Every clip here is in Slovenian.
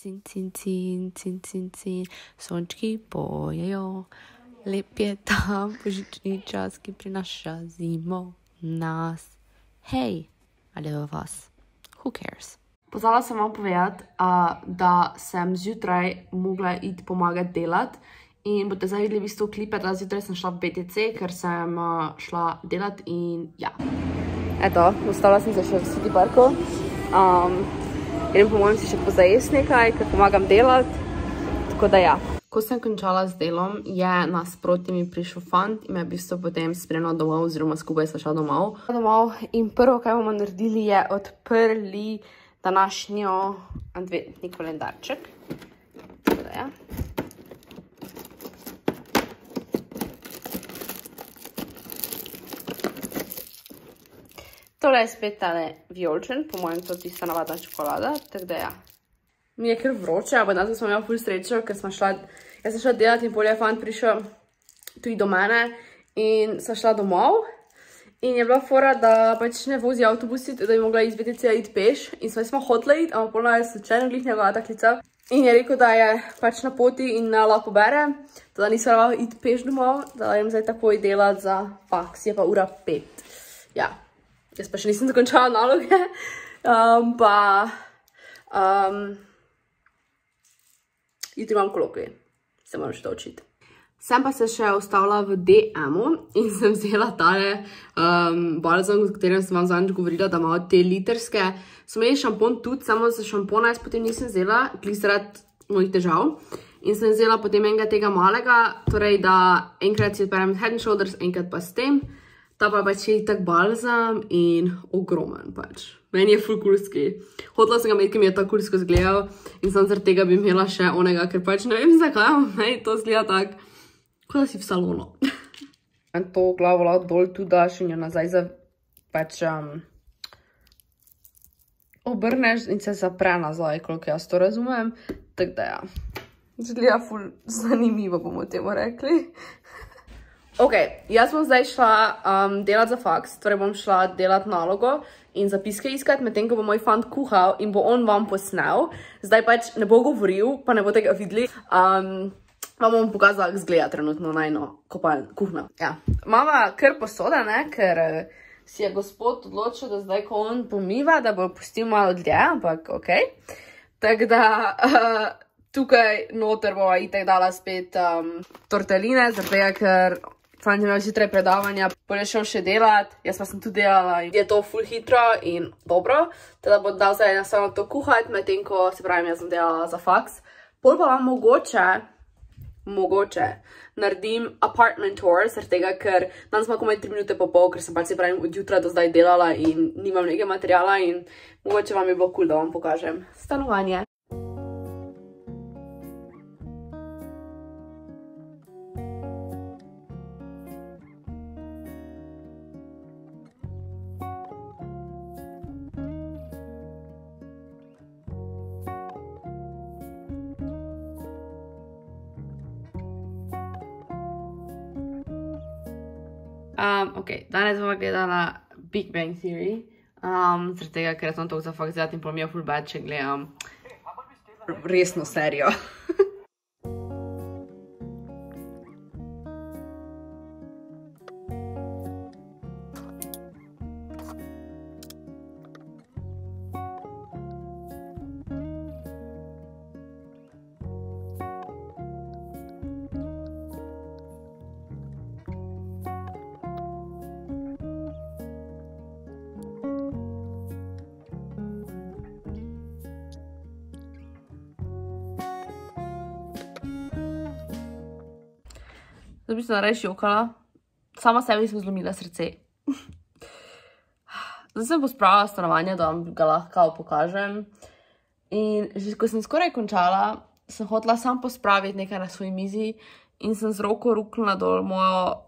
cin, sončki pojejo, lep je ta božični čas, ki prinaša zimo nas. Hej, ali v vas? Who cares? Pozvala sem vam povedati, da sem zjutraj mogla iti pomagati delati in boste zdaj videli v bistvu klipe, da zjutraj sem šla v BTC, ker sem šla delati in ja. Eto, ostala sem se še v City Parku. In po mojem si še pozajest nekaj, ker pomagam delati, tako da ja. Ko sem končala z delom, je nasproti mi prišel fant in me v bistvu potem spremljal domov, oziroma skupaj sva šla domov. In prvo, kaj bomo naredili, je odprli današnjo adventni kalendarček. Tako da ja. Tole je spet tale vijolčen, po mojem to tista navadna čokolada, tako da ja. Mi je kar vroče, ampak danes smo imeli ful srečo, ker jaz sem šla delati in pol je fant prišel tudi do mene in sem šla domov. In je bila fora, da pač ne vozi avtobusi, da bi mogla iz BTC-a iti peš in smo hotela iti, ampak polno je slučajno glih njegova taklica. In je rekel, da je pač na poti in lahko bere, da nisem lahko iti peš domov, da jem zdaj takoj delati za faks, je pa ura 5. Ja. Jaz pa še nisem zakončala naloge, jutri imam kolokvij, se moram še to učiti. Sem pa se še ostavila v DM-u in sem vzela tale balzam, s katerim sem vam zadnjič govorila, da imajo te litrske. So imeli šampon tudi, samo za šampona jaz potem nisem vzela, glih zaradi mojih težav. In sem vzela potem enega tega malega, torej da enkrat si odperem Head & Shoulders, enkrat pa s tem. Ta pa pač je tak balzam in ogromen pač. Meni je ful kulski. Hotela sem ga imeti, ki mi je tako kulsko zgledal in sem zaradi tega bi imela še onega, ker pač ne vem zakaj, meni to zgleda tak, kot da si v salonu. To glavo lahko dol tu daš in jo nazaj pač obrneš in se zapre nazaj, koliko jaz to razumem. Tako da ja, zgleda ful zanimivo, bomo temu rekli. Ok, jaz bom zdaj šla delati za faks, torej bom šla delati nalogo in zapiske iskati, medtem ko bo moj fant kuhal in bo on vam posnel. Zdaj pač ne bo govoril, pa ne boste ga videli. Vam bom pokazala, kako zgleda trenutno najno kuhna. Ja. Mama kar posoda, ne, ker si je gospod odločil, da zdaj, ko on pomiva, da bo pustil malo dlje, ampak ok. Tako da tukaj noter bova itak dala spet torteline, zaradi tega, ker fant je imel zjutraj predavanja, pol je šel še delati, jaz pa sem tudi delala in je to ful hitro in dobro. Teda bo dal zdaj enostavno to kuhati, medtem ko, se pravim, jaz sem delala za faks. Pol pa vam mogoče naredim apartment tour, zaradi tega, ker danes imam komaj 3 minute po pol, ker sem pač, se pravim, od jutra do zdaj delala in nimam nekaj materijala in mogoče vam je bilo cool, da vam pokažem stanovanje. Ok, danes bova gledala Big Bang Theory, zaradi tega, ker sem toliko za fakt delati in pol mi je ful bad, če gledam resno serijo. Zdaj bi se narej šokala. Sama sebi sem zlomila srce. Zdaj sem pospravila stanovanje, da vam ga lahko pokažem. In že ko sem skoraj končala, sem hotela sam pospraviti nekaj na svoji mizi in sem z roko ruknila dol mojo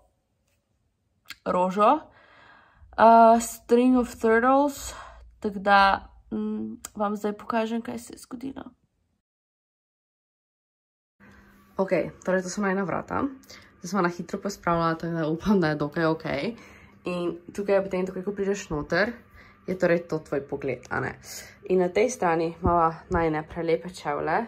rožo. String of Turtles. Tako da vam zdaj pokažem, kaj se je zgodilo. Ok, torej to so najna vrata. Zdaj smo na hitro pospravila, tako da upam, da je dokaj ok. In tukaj je potem, tako ko prideš noter, je torej to tvoj pogled, a ne. In na tej strani imamo najne prelepe čevlje.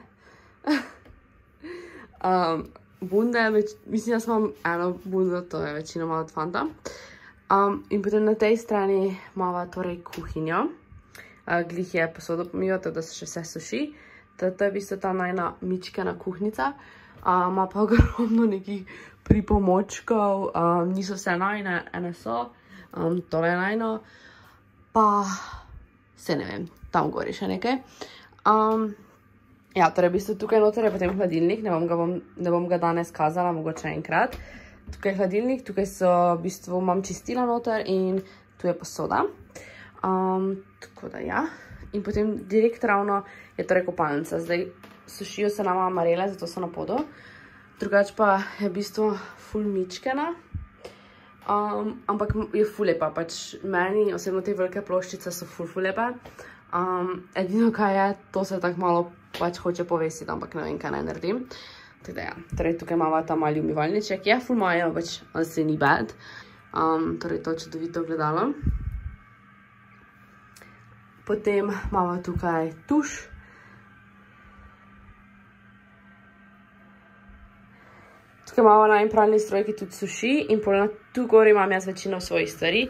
Bunde, mislim, jaz imam eno bundo, to je večinoma od fanta. In potem na tej strani imamo torej kuhinjo. Glih je posodo pomijo, tako da se še vse suši. To je v bistvu ta najna mičkena kuhnica. Ima pa ogromno nekih pripomočkov, niso vse najne, ene so, tole je najno, pa se ne vem, tam gori še nekaj. Ja, torej v bistvu tukaj noter je potem hladilnik, ne bom ga danes kazala, mogoče enkrat. Tukaj je hladilnik, tukaj so v bistvu imam čistila noter in tu je posoda. Tako da ja. In potem direkt ravno je torej kopalnica. Zdaj sušijo se nama marele, zato so na podu. Drugač pa je v bistvu ful mičkena. Ampak je ful lepa, pač meni osebno te velike ploščice so ful lepe. Edino kaj je, to se tako malo pač hoče povesiti, ampak ne vem, kaj naj naredim. Tako da ja, torej tukaj imamo ta mali umivalniček. Je ful majo, pač on se ni bad. Torej to čudovito gledalo. Potem imamo tukaj tuš. Tukaj imamo na en pralni stroj, ki tudi suši in tu gori imam jaz večino svojih stvari.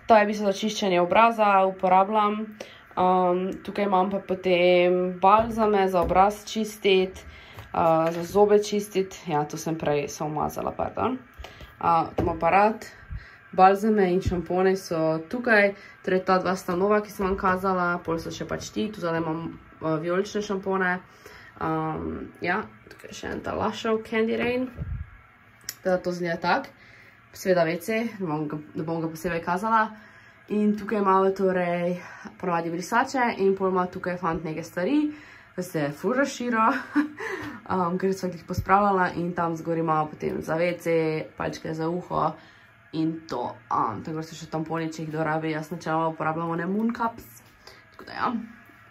To je v bistvu za čiščenje obraza, uporabljam. Tukaj imam pa potem balzame za obraz čistiti, za zobe čistiti. Ja, to sem prej umazala, pardon. Imam aparat. Balzame in šampone so tukaj, torej ta dva sta nova, ki sem vam kazala, pol so še pač ti, tu zdaj imam vijolične šampone. Ja, tukaj še en ta Lushov Candy Rain, teda to zgleda tak, seveda WC, ne bom ga posebej kazala. In tukaj imamo torej ponavadi brisače in pol ima tukaj fant neke stvari, da se je ful razširo, ker sem jih pospravljala in tam zgori imamo potem za WC, palčke za uho. In to, tako so še tamponi, če jih dorabi, jaz načeloma uporabljamo ne Moon Cups, tako da ja.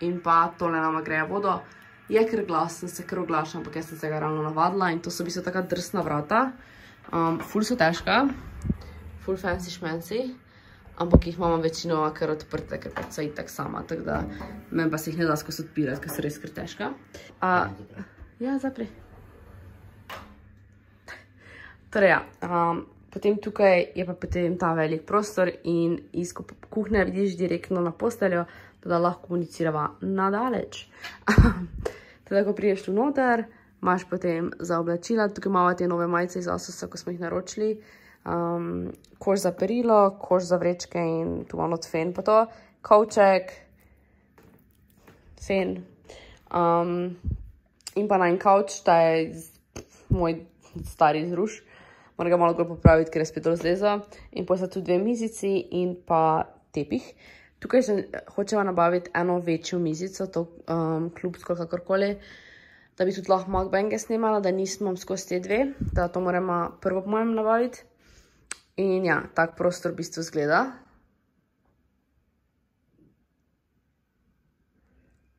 In pa tole nama greje vodo, je kar glasen, se kar oglaša, ampak jaz sem se ga ravno navadila in to so v bistvu taka drsna vrata, ful so težka, ful fancy šmenci, ampak jih imamo večinoma kar odprte, ker pač so itak sama, tako da meni pa se jih ne da skozi odpirati, ker so res kar težka. Ja, zapri. Torej ja, potem tukaj je pa potem ta velik prostor in iz kuhne vidiš direktno na posteljo, da lahko komunicirava nadaleč. Teda, ko priješ tu noter, imaš potem za oblačila, tukaj imamo te nove majice iz Asusa, ko smo jih naročili, koš za perilo, koš za vrečke in tu imamo od fen pa to, kovček, fen in pa najn kavč, ta je moj stari zruš. Moram ga malo bolj popraviti, ker je spet razlezal. In pa so tu dve mizici in pa tepih. Tukaj hočeva nabaviti eno večjo mizico, to klubsko kakorkoli, da bi tudi lahko mukbange snemala, da nisem skozi te dve, da to moramo prvo po mojem nabaviti. In ja, tak prostor v bistvu zgleda.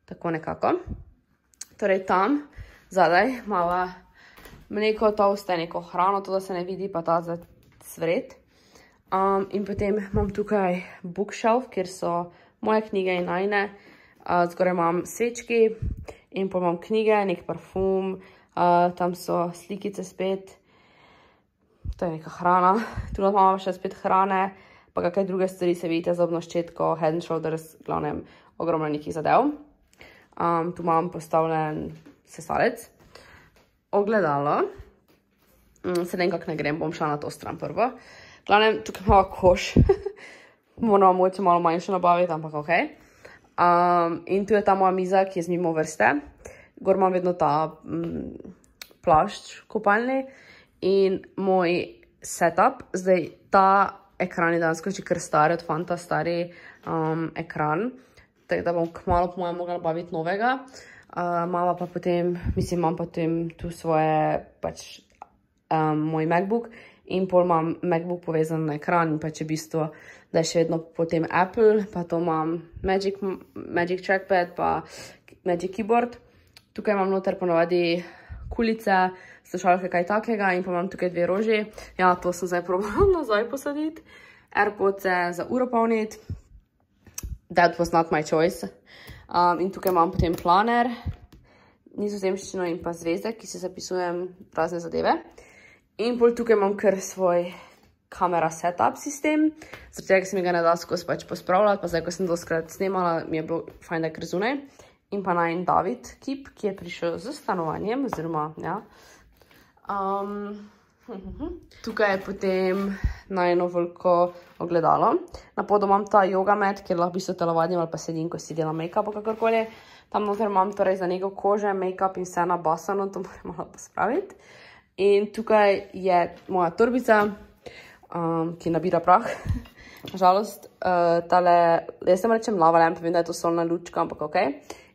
Tako nekako. Torej tam, zadaj, imamo mleko, toste, neko hrano, to da se ne vidi, pa ta za cvret. In potem imam tukaj bookshelf, kjer so moje knjige in najne. Zgoraj imam svečki in pa imam knjige, nek parfum, tam so slikice spet. To je neka hrana. Tu imamo še spet hrane, pa kakaj druge stvari, se vidite, zobno ščetko, Head and Shoulders, glavnem ogromno nekih zadev. Tu imam postavljen sesalec. Ogledalo. Se nekak ne grem, bom šla na to stran prvo. Glavnem, tukaj imamo koš. Moramo mogoče malo manjše nabaviti, ampak ok. In tu je ta moja miza, ki je z mimo vrste. Gor imam vedno ta plašč kopalni. In moj setup, zdaj ta ekran je danes kar stari, od fanta stari ekran. Tako da bom kmalu po mojem mogla nabaviti novega. Imam pa potem, mislim, imam potem tu svoje, pač, moj MacBook in pol imam MacBook povezan na ekran in pač je v bistvu, da je še vedno potem Apple, pa to imam Magic Trackpad, pa Magic Keyboard. Tukaj imam noter ponovadi kulice, slušalke, kaj takega in pa imam tukaj dve roži. Ja, to sem zdaj probala nazaj posaditi. AirPodse za uro polniti. that was not my choice. In tukaj imam potem planer, nizozemščino in pa zvezek, ki se zapisujem razne zadeve. In pol tukaj imam kar svoj kamera setup sistem, zaradi tega, ki se mi ga ne da skozi pač pospravljati, pa zdaj, ko sem doskrat snemala, mi je bilo fajn, da je kar zunaj. In pa najin David Kip, ki je prišel z stanovanjem, oziroma, ja. Tukaj je potem najino veliko ogledalo. Na podu imam ta yoga mat, kjer lahko v bistvu telovadim ali pa sedim, ko si delam make-up ali kakorkoli. Tam noter imam torej za nego kože, make-up in vse nabasano, to moram malo pospraviti. In tukaj je moja torbica, ki nabira prah. Nažalost, tale, jaz sem rečem lava lamp, vem, da je to solna lučka, ampak ok.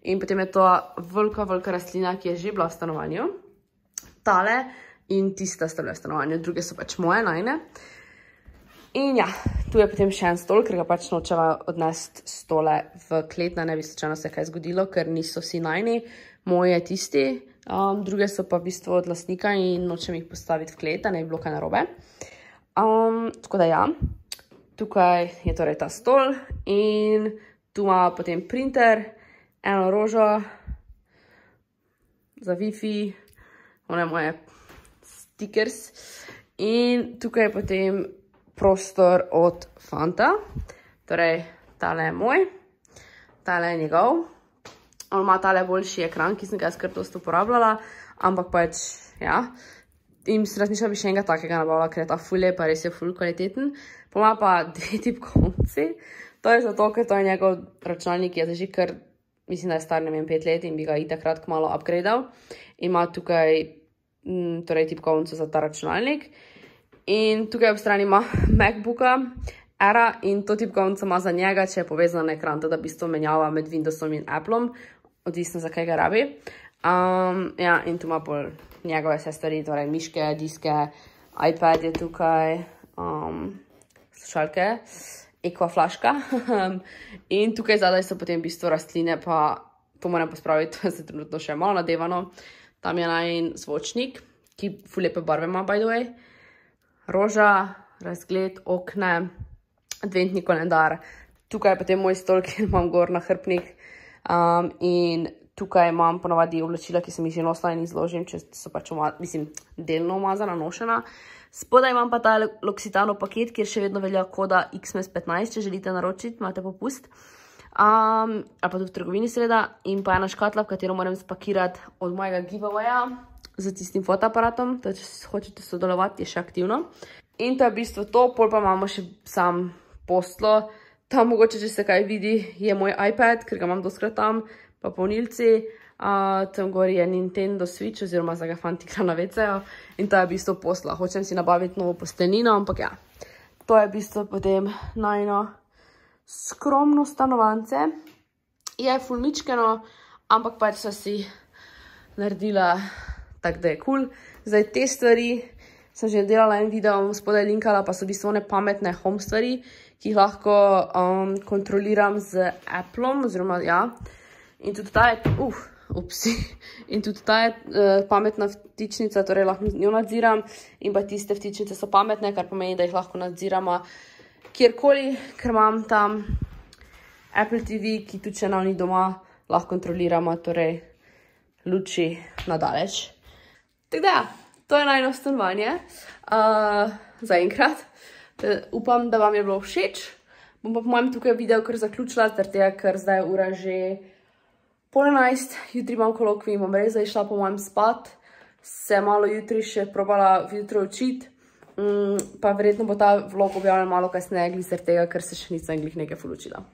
In potem je to velika rastlina, ki je že bila v stanovanju. Tale in tista sta bila v stanovanju, druge so pač moje, najne. In ja, tu je potem še en stol, ker ga pač nočeva odnesti stole v klet, da ne bi slučajno se kaj zgodilo, ker niso vsi najni. Moje je tisti, druge so pa v bistvu od lastnika in nočem jih postaviti v klet, da ne bi bilo kaj narobe. Tako da ja, tukaj je torej ta stol in tu ima potem printer, eno rožo za Wi-Fi, one moje stickers in tukaj je potem prostor od fanta, torej tale je moj, tale je njegov. On ima tale boljši ekran, ki sem ga skrat dosti uporabljala, ampak pač, ja. In si razmišljala bi še enega takega nabavila, ker je ta ful lep, pa res je ful kvaliteten. Poma pa dve tipkovnici. To je zato, ker to je njegov računalnik, ki je že kar, mislim, da je star, ne vem, 5 let in bi ga takrat kmalo upgradeal. Ima tukaj torej tipkovnico za ta računalnik. In tukaj ob strani ima MacBooka Era in to tipkovnico ima za njega, če je povezana na ekran, da v bistvu menjava med Windowsom in Appleom, odvisno za kaj ga rabi. Ja, in tu ima pol njegove vse stvari, torej miške, diske, iPad je tukaj, slušalke, Aqua flaška. In tukaj zadaj so potem v bistvu rastline, pa to moram pospraviti, to je se trenutno še malo nadevano. Tam je najin zvočnik, ki ful lepe barve ima, by the way. Roža, razgled, okne, adventni kalendar. Tukaj je potem moj stol, kjer imam gor nahrbtnik. In tukaj imam ponavadi oblačila, ki sem jih že nosila in izložim, če so pač delno umazana, nošena. Spodaj imam pa ta L'Occitano paket, kjer še vedno velja koda XMS15, če želite naročiti, imate popust. Ali pa tudi v trgovini seveda. In pa ena škatla, v katero moram spakirati od mojega giveawaya z tistim fotoaparatom, da če hočete sodelovati, je še aktivno. In to je v bistvu to, pol pa imamo še sam poslo. Tam mogoče, če se kaj vidi, je moj iPad, ker ga imam doskrat tam, pa polnilci. Tam gori je Nintendo Switch, oziroma za ga fanti igra na WC-ju. In to je v bistvu posla. Hočem si nabaviti novo posteljnino, ampak ja. To je v bistvu potem najino skromno stanovance. Je fulmičkeno, ampak pač so si naredila tako, da je cool. Zdaj te stvari sem že delala en video, spodaj linkala, pa so v bistvu one pametne home stvari, ki jih lahko kontroliram z Appleom, oziroma ja. In tudi ta je, in tudi ta je pametna vtičnica, torej lahko njo nadziram. In pa tiste vtičnice so pametne, kar pomeni, da jih lahko nadziramo kjerkoli, ker imam tam Apple TV, ki tudi če nam ni doma, lahko kontroliramo, torej luči nadaleč. Tako da ja, to je najino stanovanje zaenkrat. Upam, da vam je bilo všeč. Bom pa po mojem tukaj video kar zaključila, ker zdaj je ura že 10:30, jutri imam kolokvij in bom res zdaj šla po mojem spat. Se malo jutri še probala vjutro učiti, pa verjetno bo ta vlog objavljen malo kasneje, glih zaradi tega, ker se še nisem glih nekaj ful učila.